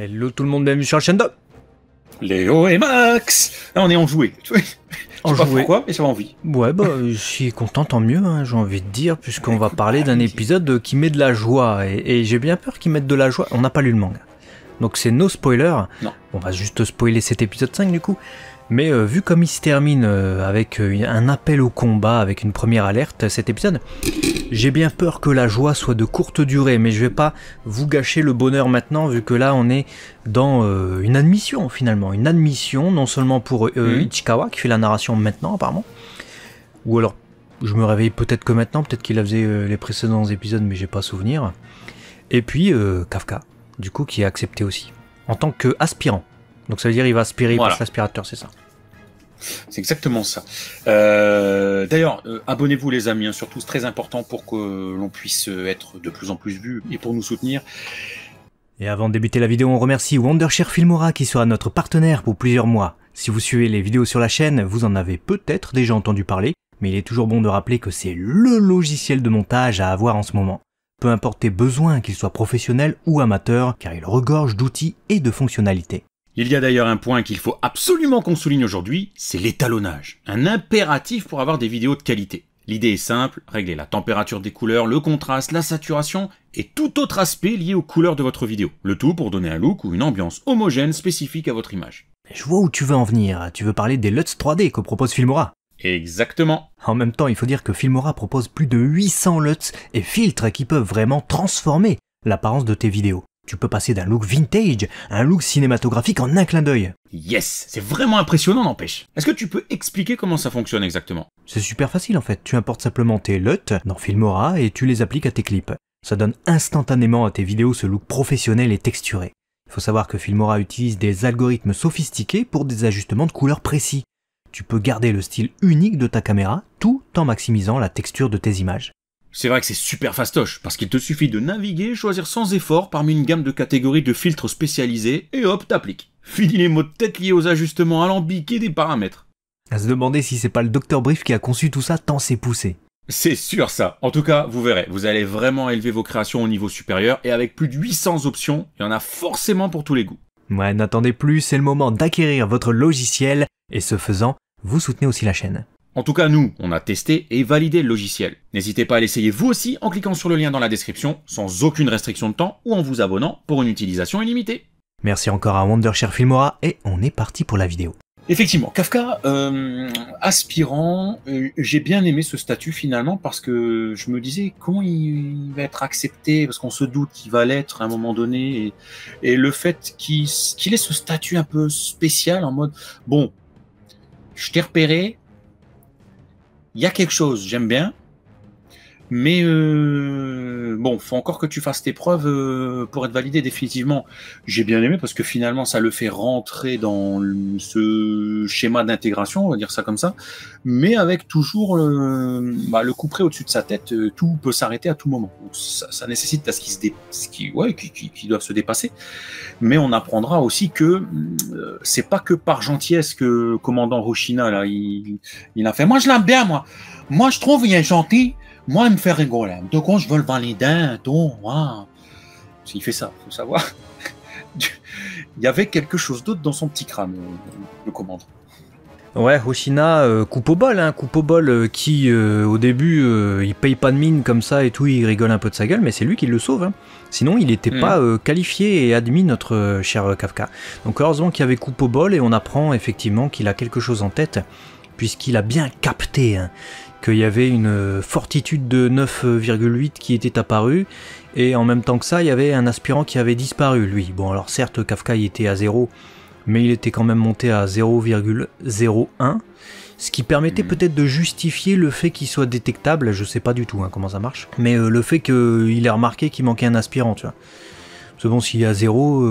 Hello tout le monde, bienvenue sur la chaîne de Léo et Max. Là, on est enjoué. Je sais pas pourquoi, mais ça va envie. Ouais, bah, je suis content, tant mieux, hein, j'ai envie de dire, puisqu'on va parler d'un épisode qui met de la joie. Et j'ai bien peur qu'il mette de la joie. On n'a pas lu le manga. Donc c'est no spoiler. Non. On va juste spoiler cet épisode 5 du coup. Mais vu comme il se termine avec un appel au combat, avec une première alerte, cet épisode, j'ai bien peur que la joie soit de courte durée, mais je vais pas vous gâcher le bonheur maintenant, vu que là on est dans une admission finalement. Une admission, non seulement pour Ichikawa, qui fait la narration maintenant apparemment, ou alors je me réveille peut-être que maintenant, peut-être qu'il a fait les précédents épisodes, mais j'ai pas souvenir. Et puis Kafka, du coup, qui est accepté aussi, en tant qu'aspirant. Donc ça veut dire qu'il va aspirer, voilà. Il passe l'aspirateur, c'est ça. C'est exactement ça. D'ailleurs, abonnez-vous les amis, hein, surtout c'est très important pour que l'on puisse être de plus en plus vu et pour nous soutenir. Et avant de débuter la vidéo, on remercie Wondershare Filmora qui sera notre partenaire pour plusieurs mois. Si vous suivez les vidéos sur la chaîne, vous en avez peut-être déjà entendu parler, mais il est toujours bon de rappeler que c'est le logiciel de montage à avoir en ce moment. Peu importe tes besoins, qu'ils soient professionnels ou amateurs, car il regorge d'outils et de fonctionnalités. Il y a d'ailleurs un point qu'il faut absolument qu'on souligne aujourd'hui, c'est l'étalonnage. Un impératif pour avoir des vidéos de qualité. L'idée est simple, régler la température des couleurs, le contraste, la saturation et tout autre aspect lié aux couleurs de votre vidéo. Le tout pour donner un look ou une ambiance homogène spécifique à votre image. Je vois où tu veux en venir, tu veux parler des LUTs 3D que propose Filmora. Exactement. En même temps, il faut dire que Filmora propose plus de 800 LUTs et filtres qui peuvent vraiment transformer l'apparence de tes vidéos. Tu peux passer d'un look vintage à un look cinématographique en un clin d'œil. Yes, c'est vraiment impressionnant n'empêche. Est-ce que tu peux expliquer comment ça fonctionne exactement? C'est super facile en fait, tu importes simplement tes LUT dans Filmora et tu les appliques à tes clips. Ça donne instantanément à tes vidéos ce look professionnel et texturé. Il faut savoir que Filmora utilise des algorithmes sophistiqués pour des ajustements de couleurs précis. Tu peux garder le style unique de ta caméra tout en maximisant la texture de tes images. C'est vrai que c'est super fastoche, parce qu'il te suffit de naviguer, choisir sans effort parmi une gamme de catégories de filtres spécialisés, et hop, t'appliques. Fini les mots de tête liés aux ajustements alambiqués des paramètres. À se demander si c'est pas le Dr Brief qui a conçu tout ça tant c'est poussé. C'est sûr ça. En tout cas, vous verrez, vous allez vraiment élever vos créations au niveau supérieur, et avec plus de 800 options, il y en a forcément pour tous les goûts. Ouais, n'attendez plus, c'est le moment d'acquérir votre logiciel, et ce faisant, vous soutenez aussi la chaîne. En tout cas, nous, on a testé et validé le logiciel. N'hésitez pas à l'essayer vous aussi en cliquant sur le lien dans la description, sans aucune restriction de temps, ou en vous abonnant pour une utilisation illimitée. Merci encore à Wondershare Filmora, et on est parti pour la vidéo. Effectivement, Kafka, aspirant, j'ai bien aimé ce statut finalement, parce que je me disais comment il va être accepté, parce qu'on se doute qu'il va l'être à un moment donné, et le fait qu'il ait ce statut un peu spécial, en mode, bon, je t'ai repéré, il y a quelque chose, j'aime bien, mais bon, faut encore que tu fasses tes preuves pour être validé définitivement. J'ai bien aimé parce que finalement, ça le fait rentrer dans ce schéma d'intégration, on va dire ça comme ça, mais avec toujours le couperet au-dessus de sa tête, tout peut s'arrêter à tout moment. Donc, ça nécessite à ce qu'ils doivent se dépasser, mais on apprendra aussi que c'est pas que par gentillesse que commandant Hoshina là, il a fait. Moi, je l'aime bien, moi je trouve il est gentil. Moi, il me fait rigoler. Donc, quand je veux le valider, tout, wow. Il fait ça, faut savoir. Il y avait quelque chose d'autre dans son petit crâne, le commandant. Ouais, Hoshina coupe au bol, qui au début il paye pas de mine comme ça et tout, il rigole un peu de sa gueule, mais c'est lui qui le sauve. Hein. Sinon, il n'était pas qualifié et admis, notre cher Kafka. Donc, heureusement qu'il y avait coupe au bol et on apprend effectivement qu'il a quelque chose en tête, puisqu'il a bien capté. Hein, qu'il y avait une fortitude de 9,8 qui était apparue, et en même temps que ça, il y avait un aspirant qui avait disparu, lui. Bon, alors certes, Kafka il était à 0, mais il était quand même monté à 0,01, ce qui permettait peut-être de justifier le fait qu'il soit détectable, je sais pas du tout hein, comment ça marche, mais le fait qu'il ait remarqué qu'il manquait un aspirant, tu vois. C'est bon, s'il est à 0,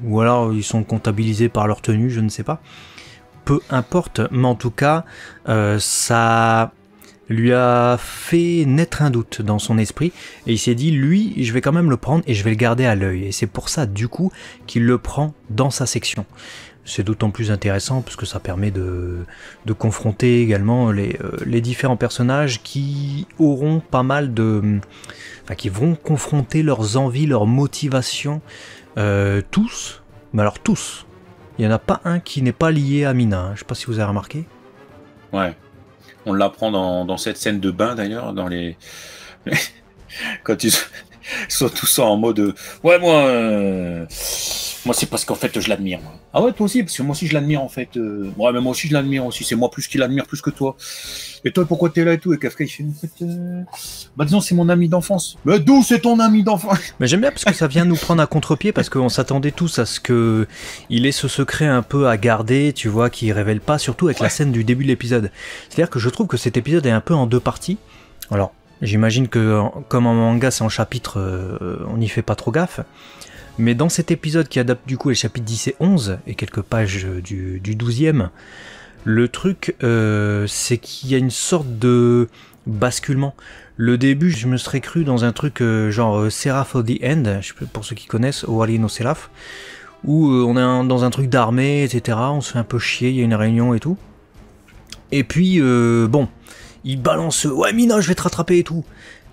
ou alors ils sont comptabilisés par leur tenue, je ne sais pas. Peu importe, mais en tout cas, ça lui a fait naître un doute dans son esprit et il s'est dit, lui, je vais quand même le prendre et je vais le garder à l'œil. Et c'est pour ça, du coup, qu'il le prend dans sa section. C'est d'autant plus intéressant parce que ça permet de confronter également les différents personnages qui auront pas mal de... Enfin, qui vont confronter leurs envies, leurs motivations tous, mais alors tous, il n'y en a pas un qui n'est pas lié à Mina, hein. Je sais pas si vous avez remarqué. Ouais. On l'apprend dans cette scène de bain d'ailleurs, dans les... quand ils sont tous en mode ouais moi c'est parce qu'en fait je l'admire. Moi. Ah ouais toi aussi parce que moi aussi je l'admire en fait. Ouais mais moi aussi je l'admire aussi. C'est moi plus qui l'admire plus que toi. Et toi pourquoi t'es là et tout et Kafka il fait en fait bah disons c'est mon ami d'enfance. Mais d'où c'est ton ami d'enfance? Mais j'aime bien parce que ça vient nous prendre à contre-pied parce qu'on s'attendait tous à ce que il ait ce secret un peu à garder, tu vois, qu'il révèle pas, surtout avec la scène du début de l'épisode. C'est-à-dire que je trouve que cet épisode est un peu en deux parties. Alors j'imagine que comme en manga c'est en chapitre, on n'y fait pas trop gaffe. Mais dans cet épisode qui adapte du coup les chapitres 10 et 11 et quelques pages du 12e, le truc c'est qu'il y a une sorte de basculement. Le début je me serais cru dans un truc genre Seraph of the End, pour ceux qui connaissent, Owari no Seraph, où on est dans un truc d'armée, etc. On se fait un peu chier, il y a une réunion et tout. Et puis bon, il balance ouais Mina je vais te rattraper et tout.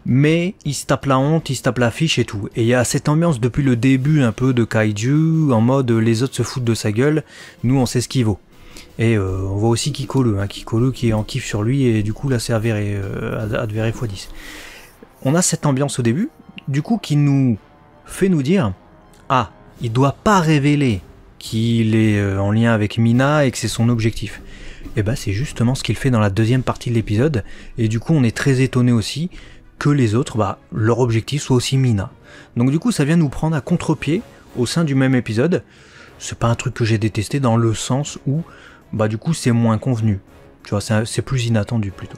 Mais il se tape la honte, il se tape l'affiche et tout. Et il y a cette ambiance depuis le début un peu de Kaiju, en mode les autres se foutent de sa gueule, nous on sait ce qu'il vaut. Et on voit aussi Kikolu, Kikolu qui est en kiff sur lui et du coup là c'est avéré x10. On a cette ambiance au début, du coup qui nous fait nous dire ah, il doit pas révéler qu'il est en lien avec Mina et que c'est son objectif. Et bah c'est justement ce qu'il fait dans la deuxième partie de l'épisode, et du coup on est très étonné aussi que les autres, leur objectif soit aussi Mina. Donc du coup ça vient nous prendre à contre-pied au sein du même épisode. C'est pas un truc que j'ai détesté dans le sens où du coup c'est moins convenu. Tu vois, c'est plus inattendu plutôt.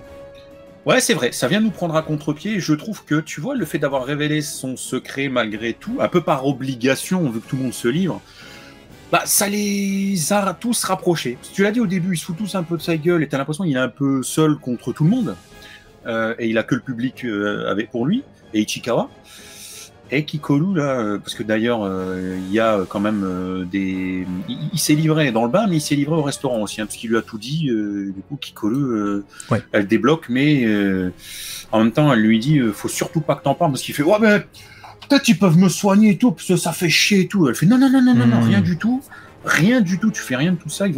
Ouais c'est vrai, ça vient nous prendre à contre-pied et je trouve que tu vois le fait d'avoir révélé son secret malgré tout, un peu par obligation vu que tout le monde se livre, ça les a tous rapprochés. Tu l'as dit au début, ils se foutent tous un peu de sa gueule et t'as l'impression qu'il est un peu seul contre tout le monde. Et il a que le public avec pour lui, et Ichikawa. Et Kikolu, là, parce que d'ailleurs, il y a quand même des... Il s'est livré dans le bain, mais il s'est livré au restaurant aussi, parce qu'il lui a tout dit. Du coup, Kikolu, elle débloque, mais en même temps, elle lui dit faut surtout pas que t'en parles, parce qu'il fait ouais, mais peut-être ils peuvent me soigner et tout, parce que ça fait chier et tout. Elle fait non, rien du tout, tu fais rien de tout ça, ils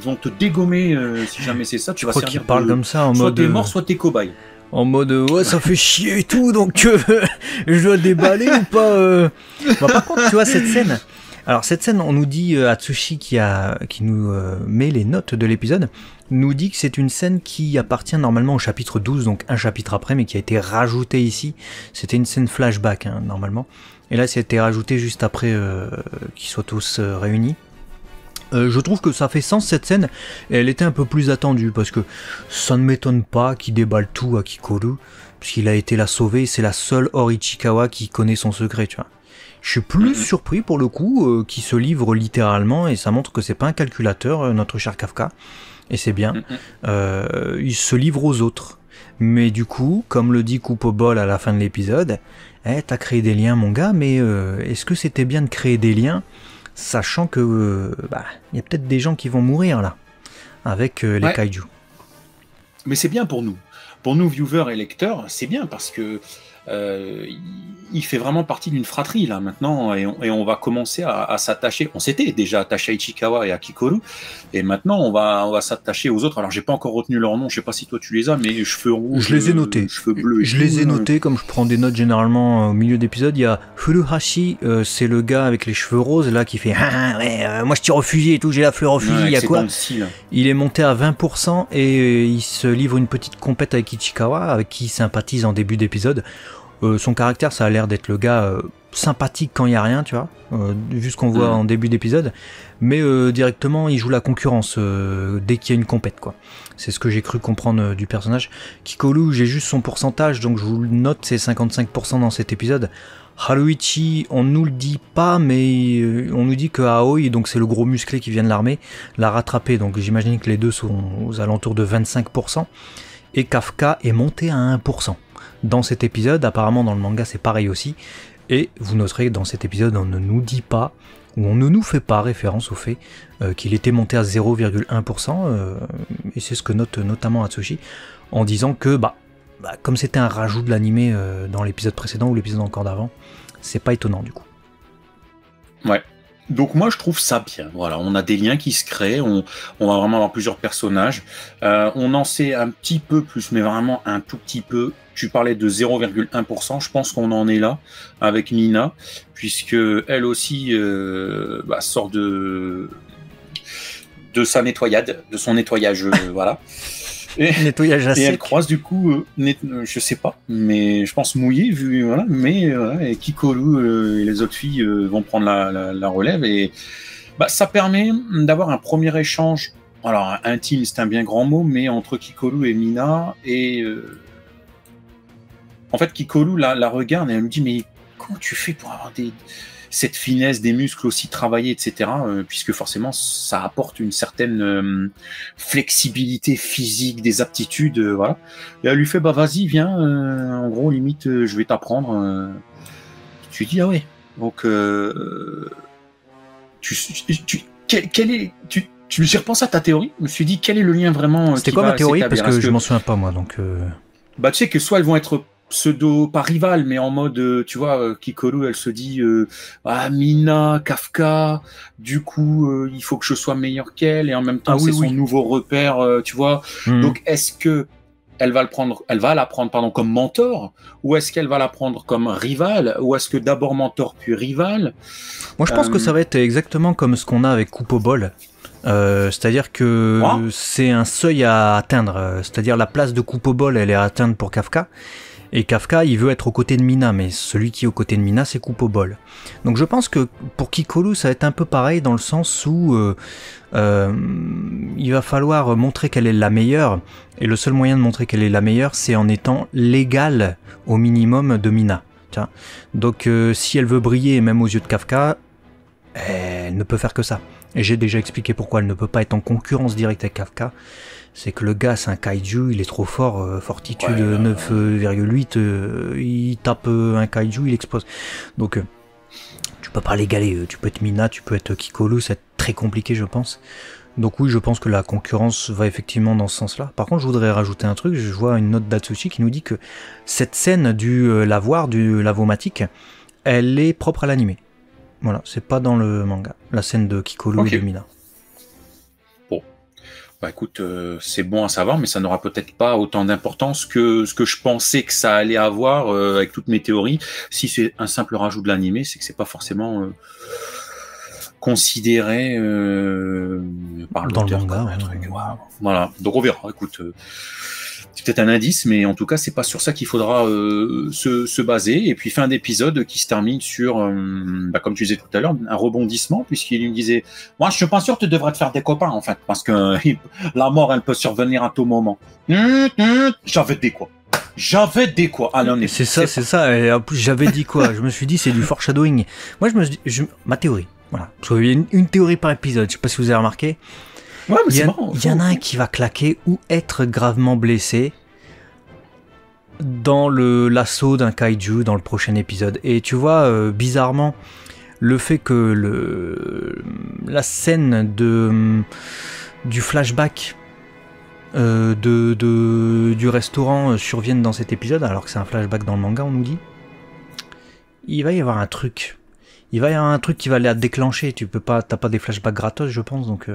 vont te dégommer si jamais c'est ça. Tu vas servir qu'il parle comme ça en soit mode. Soit t'es mort, soit t'es cobaye. En mode ouais ça fait chier et tout donc je dois déballer ou pas par contre tu vois cette scène. Alors cette scène on nous dit Atsushi qui nous met les notes de l'épisode nous dit que c'est une scène qui appartient normalement au chapitre 12 donc un chapitre après mais qui a été rajoutée ici. C'était une scène flashback normalement et là ça a été rajouté juste après qu'ils soient tous réunis. Je trouve que ça fait sens cette scène, et elle était un peu plus attendue, parce que ça ne m'étonne pas qu'il déballe tout à Kikolu, puisqu'il a été la sauver, c'est la seule hors Ichikawa qui connaît son secret, tu vois. Je suis plus surpris pour le coup qu'il se livre littéralement, et ça montre que c'est pas un calculateur, notre cher Kafka, et c'est bien. Il se livre aux autres. Mais du coup, comme le dit Kupobol à la fin de l'épisode, t'as créé des liens mon gars, mais est-ce que c'était bien de créer des liens sachant que y a peut-être des gens qui vont mourir là avec les kaiju. Mais c'est bien pour nous viewers et lecteurs, c'est bien parce que il fait vraiment partie d'une fratrie là maintenant et on va commencer à s'attacher. On s'était déjà attaché à Ichikawa et à Kikolu et maintenant on va s'attacher aux autres. Alors j'ai pas encore retenu leur nom, je sais pas si toi tu les as, mais cheveux rouges, je les ai notés. Cheveux bleus. Je les ai notés comme je prends des notes généralement au milieu d'épisode. Il y a Furuhashi, c'est le gars avec les cheveux roses là qui fait moi je t'ai refusé et tout, j'ai la fleur au fusil. Il y a quoi? Il est monté à 20% et il se livre une petite compète avec Ichikawa avec qui il sympathise en début d'épisode. Son caractère, ça a l'air d'être le gars sympathique quand il n'y a rien, tu vois, vu ce qu'on voit en début d'épisode, mais directement il joue la concurrence dès qu'il y a une compète, quoi. C'est ce que j'ai cru comprendre du personnage. Kikolu, j'ai juste son pourcentage, donc je vous le note, c'est 55% dans cet épisode. Haruichi, on nous le dit pas, mais on nous dit que Aoi, donc c'est le gros musclé qui vient de l'armée, l'a rattrapé, donc j'imagine que les deux sont aux alentours de 25%, et Kafka est monté à 1%. Dans cet épisode, apparemment dans le manga c'est pareil aussi, et vous noterez que dans cet épisode on ne nous dit pas, ou on ne nous fait pas référence au fait qu'il était monté à 0,1%, et c'est ce que note notamment Atsushi, en disant que comme c'était un rajout de l'animé dans l'épisode précédent ou l'épisode encore d'avant, c'est pas étonnant du coup. Ouais. Donc moi je trouve ça bien. Voilà, on a des liens qui se créent, on va vraiment avoir plusieurs personnages. On en sait un petit peu plus, mais vraiment un tout petit peu. Tu parlais de 0,1%, je pense qu'on en est là avec Mina, puisque elle aussi sort de sa nettoyade, de son nettoyage, voilà. Nettoyage à et elle sec. croise du coup, je sais pas, mais je pense mouillé vu voilà, mais et Kikolu et les autres filles vont prendre la relève et ça permet d'avoir un premier échange. Alors intime, c'est un bien grand mot, mais entre Kikolu et Mina et en fait Kikolu la regarde et elle me dit mais comment tu fais pour avoir cette finesse, des muscles aussi travaillés, etc. Puisque forcément, ça apporte une certaine flexibilité physique, des aptitudes, voilà. Et elle lui fait, vas-y, viens, en gros, limite, je vais t'apprendre. Tu dis, ah ouais. Donc, je me suis repensé à ta théorie. Je me suis dit, quel est le lien vraiment C'était quoi ma théorie? Parce que je m'en souviens pas, moi, donc... tu sais que soit elles vont être pseudo, pas rival, mais en mode, tu vois, Kikolu, elle se dit, Mina, Kafka, du coup, il faut que je sois meilleur qu'elle, et en même temps, c'est son nouveau repère, tu vois. Donc, est-ce que elle va la prendre, comme mentor, ou est-ce qu'elle va la prendre comme rival, ou est-ce que d'abord mentor puis rival? Moi, je pense que ça va être exactement comme ce qu'on a avec Coupe au bol. C'est-à-dire que c'est un seuil à atteindre, c'est-à-dire la place de Coupe au bol, elle est à atteindre pour Kafka. Et Kafka, il veut être aux côtés de Mina, mais celui qui est aux côtés de Mina, c'est Coupe au bol. Donc je pense que pour Kikolu, ça va être un peu pareil dans le sens où il va falloir montrer qu'elle est la meilleure, et le seul moyen de montrer qu'elle est la meilleure, c'est en étant l'égale au minimum de Mina. Tiens. Donc si elle veut briller, même aux yeux de Kafka, elle ne peut faire que ça. Et j'ai déjà expliqué pourquoi elle ne peut pas être en concurrence directe avec Kafka. C'est que le gars, c'est un kaiju, il est trop fort, fortitude 9,8, il tape un kaiju, il explose. Donc, tu peux pas l'égaler, tu peux être Mina, tu peux être Kikolu, c'est très compliqué, je pense. Donc oui, je pense que la concurrence va effectivement dans ce sens-là. Par contre, je voudrais rajouter un truc, je vois une note d'Atsushi qui nous dit que cette scène du lavoir, du lavomatique, elle est propre à l'animé. Voilà, c'est pas dans le manga, la scène de Kikolu et de Mina. Écoute, c'est bon à savoir, mais ça n'aura peut-être pas autant d'importance que ce que je pensais que ça allait avoir avec toutes mes théories. Si c'est un simple rajout de l'animé, c'est que c'est pas forcément considéré par dans le l'auteur manga. comme un truc. Voilà, donc on verra. Écoute, c'est peut-être un indice, mais en tout cas, c'est pas sur ça qu'il faudra se baser. Et puis fin d'épisode qui se termine sur, comme tu disais tout à l'heure, un rebondissement, puisqu'il lui disait, moi, je suis pas sûr que tu devrais te faire des copains, en fait, parce que la mort, elle peut survenir à tout moment. J'avais dit quoi? C'est ça. Et en plus, j'avais dit quoi? Je me suis dit, c'est du foreshadowing. Moi, ma théorie, voilà. Parce qu'il y a une théorie par épisode. Je sais pas si vous avez remarqué. Ouais, mais il y en a un qui va claquer ou être gravement blessé dans l'assaut d'un kaiju dans le prochain épisode. Et tu vois, bizarrement, le fait que la scène du flashback du restaurant survienne dans cet épisode, alors que c'est un flashback dans le manga, on nous dit, il va y avoir un truc. Il va y avoir un truc qui va la déclencher. T'as pas des flashbacks gratos, je pense, donc...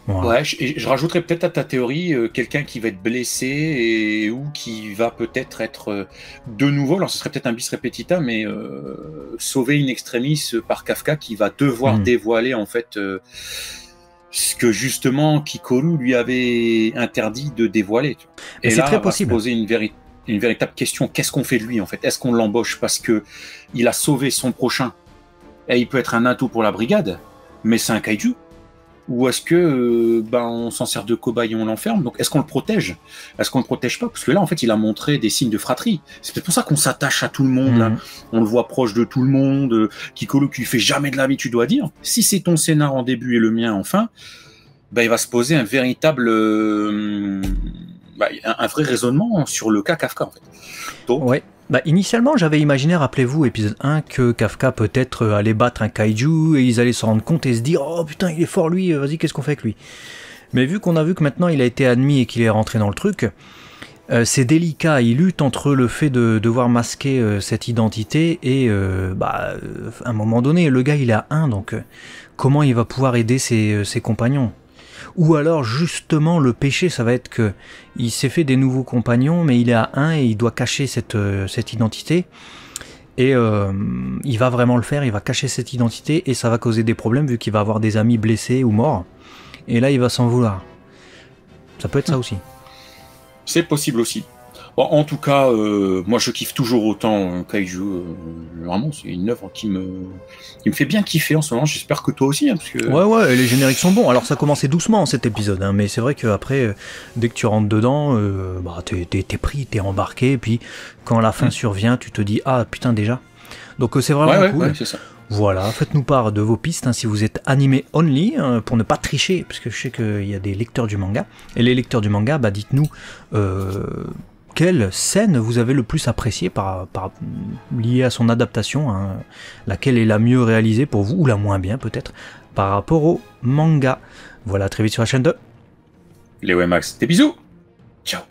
Voilà. Ouais, je rajouterais peut-être à ta théorie quelqu'un qui va être blessé ou qui va peut-être être de nouveau, alors ce serait peut-être un bis repetita, mais sauvé in extremis par Kafka qui va devoir dévoiler en fait ce que justement Kikolu lui avait interdit de dévoiler. Et c'est là, très possible. Va se poser une véritable question. Qu'est-ce qu'on fait de lui en fait? Est-ce qu'on l'embauche parce que il a sauvé son prochain et il peut être un atout pour la brigade, mais c'est un kaiju? Ou est-ce que on s'en sert de cobaye et on l'enferme? Donc est-ce qu'on le protège? Est-ce qu'on le protège pas? Parce que là en fait il a montré des signes de fratrie. C'est peut-être pour ça qu'on s'attache à tout le monde. Là. On le voit proche de tout le monde. Kikolu qui fait jamais de la vie, tu dois dire. Si c'est ton scénar en début et le mien en fin, il va se poser un véritable un vrai raisonnement sur le cas Kafka en fait. Donc, ouais. Initialement, j'avais imaginé, rappelez-vous, épisode 1, que Kafka peut-être allait battre un kaiju et ils allaient se rendre compte et se dire « Oh putain, il est fort lui, vas-y, qu'est-ce qu'on fait avec lui ?» Mais vu qu'on a vu que maintenant il a été admis et qu'il est rentré dans le truc, C'est délicat, il lutte entre le fait de devoir masquer cette identité et à un moment donné, le gars il est à 1, donc comment il va pouvoir aider ses compagnons? Ou alors justement le péché ça va être que il s'est fait des nouveaux compagnons mais il est à 1 et il doit cacher cette identité et il va vraiment le faire, il va cacher cette identité et ça va causer des problèmes vu qu'il va avoir des amis blessés ou morts et là il va s'en vouloir. Ça peut être ça aussi. C'est possible aussi. Bon, en tout cas, moi je kiffe toujours autant Kaiju. Vraiment, c'est une œuvre qui me fait bien kiffer en ce moment. J'espère que toi aussi. Hein, parce que... Ouais, les génériques sont bons. Alors ça commençait doucement cet épisode, hein, mais c'est vrai qu'après, dès que tu rentres dedans, t'es pris, t'es embarqué. Et puis quand la fin survient, tu te dis ah putain déjà. Donc c'est vraiment cool. Ouais, c'est ça. Voilà, faites-nous part de vos pistes hein, si vous êtes animé only, hein, pour ne pas tricher, parce que je sais qu'il y a des lecteurs du manga. Et les lecteurs du manga, dites-nous quelle scène vous avez le plus appréciée liée à son adaptation, hein, laquelle est la mieux réalisée pour vous, ou la moins bien peut-être, par rapport au manga. Voilà, très vite sur la chaîne de Les Wemax, des bisous. Ciao.